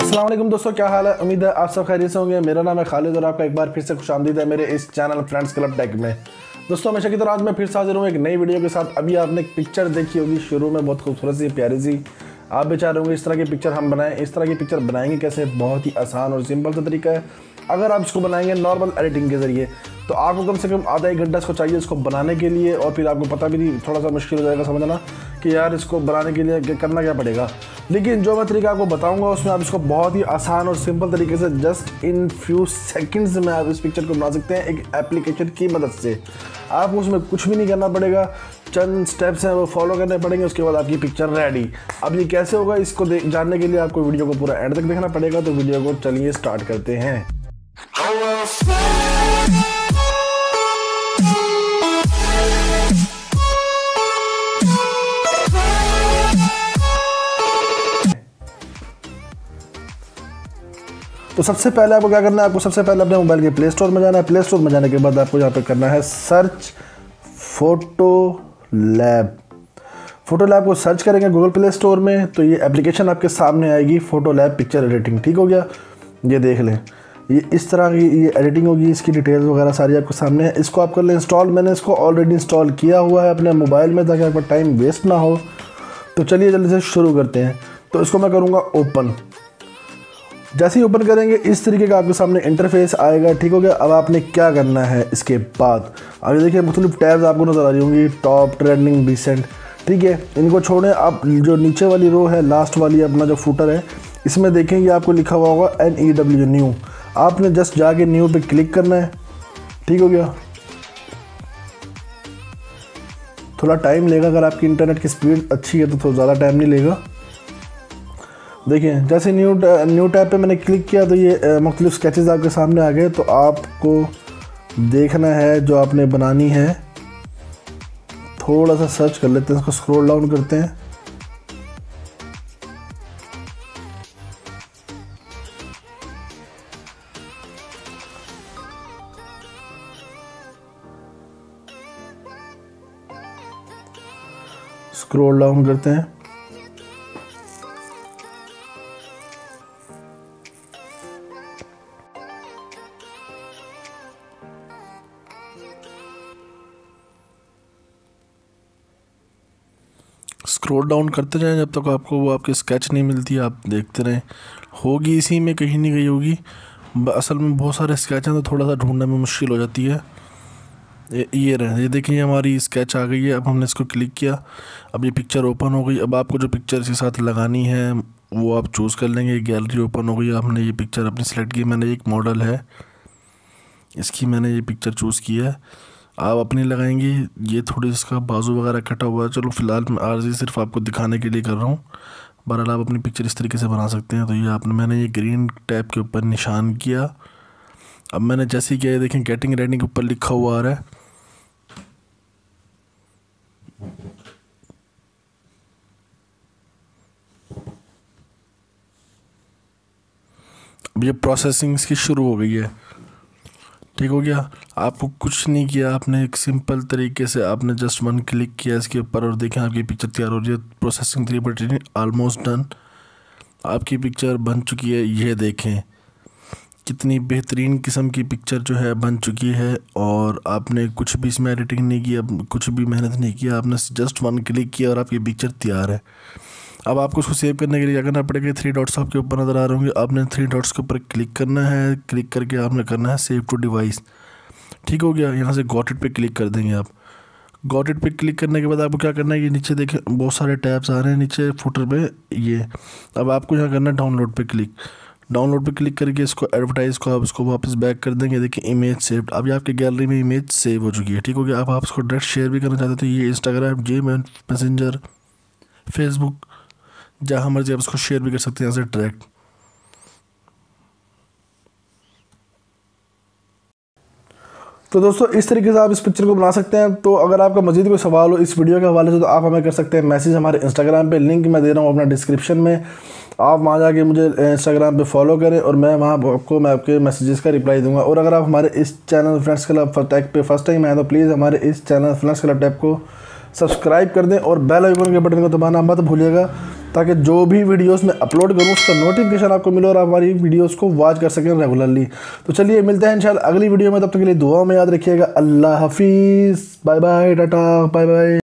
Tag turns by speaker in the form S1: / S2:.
S1: अस्सलाम वालेकुम दोस्तों, क्या हाल है। उम्मीद है आप सब खैरियत से होंगे। मेरा नाम है खालिद और आपका एक बार फिर से खुशामदीद है मेरे इस चैनल फ्रेंड्स क्लब टेक में। दोस्तों हमेशा की तरह आज मैं फिर से हाजिर हूँ एक नई वीडियो के साथ। अभी आपने एक पिक्चर देखी होगी शुरू में, बहुत खूबसूरत सी प्यारी सी। आप भी चाह रहे होंगे इस तरह की पिक्चर हम बनाएं। इस तरह की पिक्चर बनाएंगे कैसे, बहुत ही आसान और सिंपल सा तरीका है। अगर आप इसको बनाएंगे नॉर्मल एडिटिंग के ज़रिए तो आपको कम से कम आधा एक घंटा इसको चाहिए इसको बनाने के लिए। और फिर आपको पता भी नहीं, थोड़ा सा मुश्किल हो जाएगा समझना कि यार इसको बनाने के लिए करना क्या पड़ेगा। लेकिन जो मैं तरीका आपको बताऊंगा उसमें आप इसको बहुत ही आसान और सिंपल तरीके से जस्ट इन फ्यू सेकंड्स में आप इस पिक्चर को बना सकते हैं एक एप्लीकेशन की मदद से। आपको उसमें कुछ भी नहीं करना पड़ेगा, चंद स्टेप्स हैं वो फॉलो करने पड़ेंगे, उसके बाद आपकी पिक्चर रेडी। अब ये कैसे होगा इसको जानने के लिए आपको वीडियो को पूरा एंड तक देखना पड़ेगा। तो वीडियो को चलिए स्टार्ट करते हैं। तो सबसे पहले आपको क्या करना है, आपको सबसे पहले अपने मोबाइल के प्ले स्टोर में जाना है। प्ले स्टोर में जाने के बाद आपको यहाँ पे करना है search photo lab. Photo lab को सर्च करेंगे गूगल प्ले स्टोर में तो ये एप्लीकेशन आपके सामने आएगी, फोटो लैब पिक्चर एडिटिंग। ठीक हो गया, ये देख लें, ये इस तरह की ये एडिटिंग होगी, इसकी डिटेल्स वगैरह सारी आपके सामने है। इसको आप कर लें इंस्टॉल। मैंने इसको ऑलरेडी इंस्टॉल किया हुआ है अपने मोबाइल में ताकि आपका टाइम वेस्ट ना हो। तो चलिए जल्दी से शुरू करते हैं। तो इसको मैं करूँगा ओपन। जैसे ही ओपन करेंगे इस तरीके का आपके सामने इंटरफेस आएगा। ठीक हो गया। अब आपने क्या करना है इसके बाद, आगे देखिए मुख्तलिफ टैब्स आपको नज़र आ रही होंगी, टॉप, ट्रेंडिंग, रिसेंट। ठीक है, इनको छोड़ें। आप जो नीचे वाली रो है, लास्ट वाली अपना जो फूटर है, इसमें देखेंगे आपको लिखा हुआ होगा NEW न्यू। आपने जस्ट जाके न्यू पे क्लिक करना है। ठीक हो गया। थोड़ा टाइम लेगा, अगर आपकी इंटरनेट की स्पीड अच्छी है तो थोड़ा ज़्यादा टाइम नहीं लेगा। देखिए जैसे न्यू टैब पे मैंने क्लिक किया तो ये मुख्तलिफ स्केचेस आपके सामने आ गए। तो आपको देखना है जो आपने बनानी है, थोड़ा सा सर्च कर लेते हैं, इसको स्क्रॉल डाउन करते हैं। स्क्रॉल डाउन करते हैं। स्क्रॉल डाउन करते जाएं जब तक आपको वो आपकी स्केच नहीं मिलती, आप देखते रहें। होगी इसी में कहीं नहीं गई होगी। असल में बहुत सारे स्केच हैं तो थोड़ा सा ढूंढने में मुश्किल हो जाती है। ये रहे, ये देखिए हमारी स्केच आ गई है। अब हमने इसको क्लिक किया, अब ये पिक्चर ओपन हो गई। अब आपको जो पिक्चर इसके साथ लगानी है वो आप चूज़ कर लेंगे। गैलरी ओपन हो गई, आपने ये पिक्चर अपनी सेलेक्ट की। मैंने एक मॉडल है इसकी, मैंने ये पिक्चर चूज़ की है। आप अपनी लगाएंगे। ये थोड़ी इसका बाजू वगैरह कटा हुआ है, चलो फ़िलहाल मैं आर्जी सिर्फ आपको दिखाने के लिए कर रहा हूँ। बहरहाल आप अपनी पिक्चर इस तरीके से बना सकते हैं। तो ये मैंने ये ग्रीन टैब के ऊपर निशान किया। अब मैंने जैसे ही किया, ये देखें गेटिंग रेडी के ऊपर लिखा हुआ आ रहा है। अब ये प्रोसेसिंग इसकी शुरू हो गई है। ठीक हो गया। आपको कुछ नहीं किया, आपने एक सिंपल तरीके से आपने जस्ट वन क्लिक किया इसके ऊपर और देखें आपकी पिक्चर तैयार हो रही है। प्रोसेसिंग 3% ऑलमोस्ट डन, आपकी पिक्चर बन चुकी है। ये देखें कितनी बेहतरीन किस्म की पिक्चर जो है बन चुकी है। और आपने कुछ भी इसमें एडिटिंग नहीं किया, कुछ भी मेहनत नहीं किया, आपने जस्ट वन क्लिक किया और आपकी पिक्चर तैयार है। अब आपको उसको सेव करने के लिए क्या करना पड़ेगा, 3 डॉट्स आपके ऊपर नज़र आ रहे होंगे। आपने 3 डॉट्स के ऊपर क्लिक करना है। क्लिक करके आपने करना है सेव टू डिवाइस। ठीक हो गया। यहाँ से गॉट इट पे क्लिक कर देंगे आप। गॉट इट पे क्लिक करने के बाद आपको क्या करना है, ये नीचे देखें बहुत सारे टैब्स आ रहे हैं नीचे फुटर पे ये। अब आपको यहाँ करना है डाउनलोड पे क्लिक। डाउनलोड पे क्लिक करके इसको एडवर्टाइज को आप इसको वापस बैक कर देंगे। देखिए इमेज सेव्ड, अभी आपके गैलरी में इमेज सेव हो चुकी है। ठीक हो गया। अब आप इसको डायरेक्ट शेयर भी करना चाहते थे, ये इंस्टाग्राम, मैसेंजर, फेसबुक, जहाँ मर्जी आप इसको शेयर भी कर सकते हैं यहाँ से डायरेक्ट। तो दोस्तों इस तरीके से आप इस पिक्चर को बना सकते हैं। तो अगर आपका मज़ीद कोई सवाल हो इस वीडियो के हवाले से तो आप हमें कर सकते हैं मैसेज हमारे इंस्टाग्राम पे, लिंक मैं दे रहा हूँ अपना डिस्क्रिप्शन में। आप वहाँ जाके मुझे इंस्टाग्राम पे फॉलो करें और मैं वहाँ मैं आपके मैसेजेस का रिप्लाई दूंगा। और अगर आप हमारे इस चैनल फ्रेंड्स क्लब टेक पे फर्स्ट टाइम आए तो प्लीज़ हमारे इस चैनल फ्रेंड्स क्लब टेक को सब्सक्राइब कर दें और बेल आइकन के बटन को दबाना मत भूलिएगा ताकि जो भी वीडियोस मैं अपलोड करूँ उसका नोटिफिकेशन आपको मिले और आप हमारी वीडियोस को वॉच कर सकें रेगुलरली। तो चलिए मिलते हैं इंशाल्लाह अगली वीडियो में, तब तक के लिए दुआ में याद रखिएगा। अल्लाह हाफिज़, bye bye, tata, bye bye.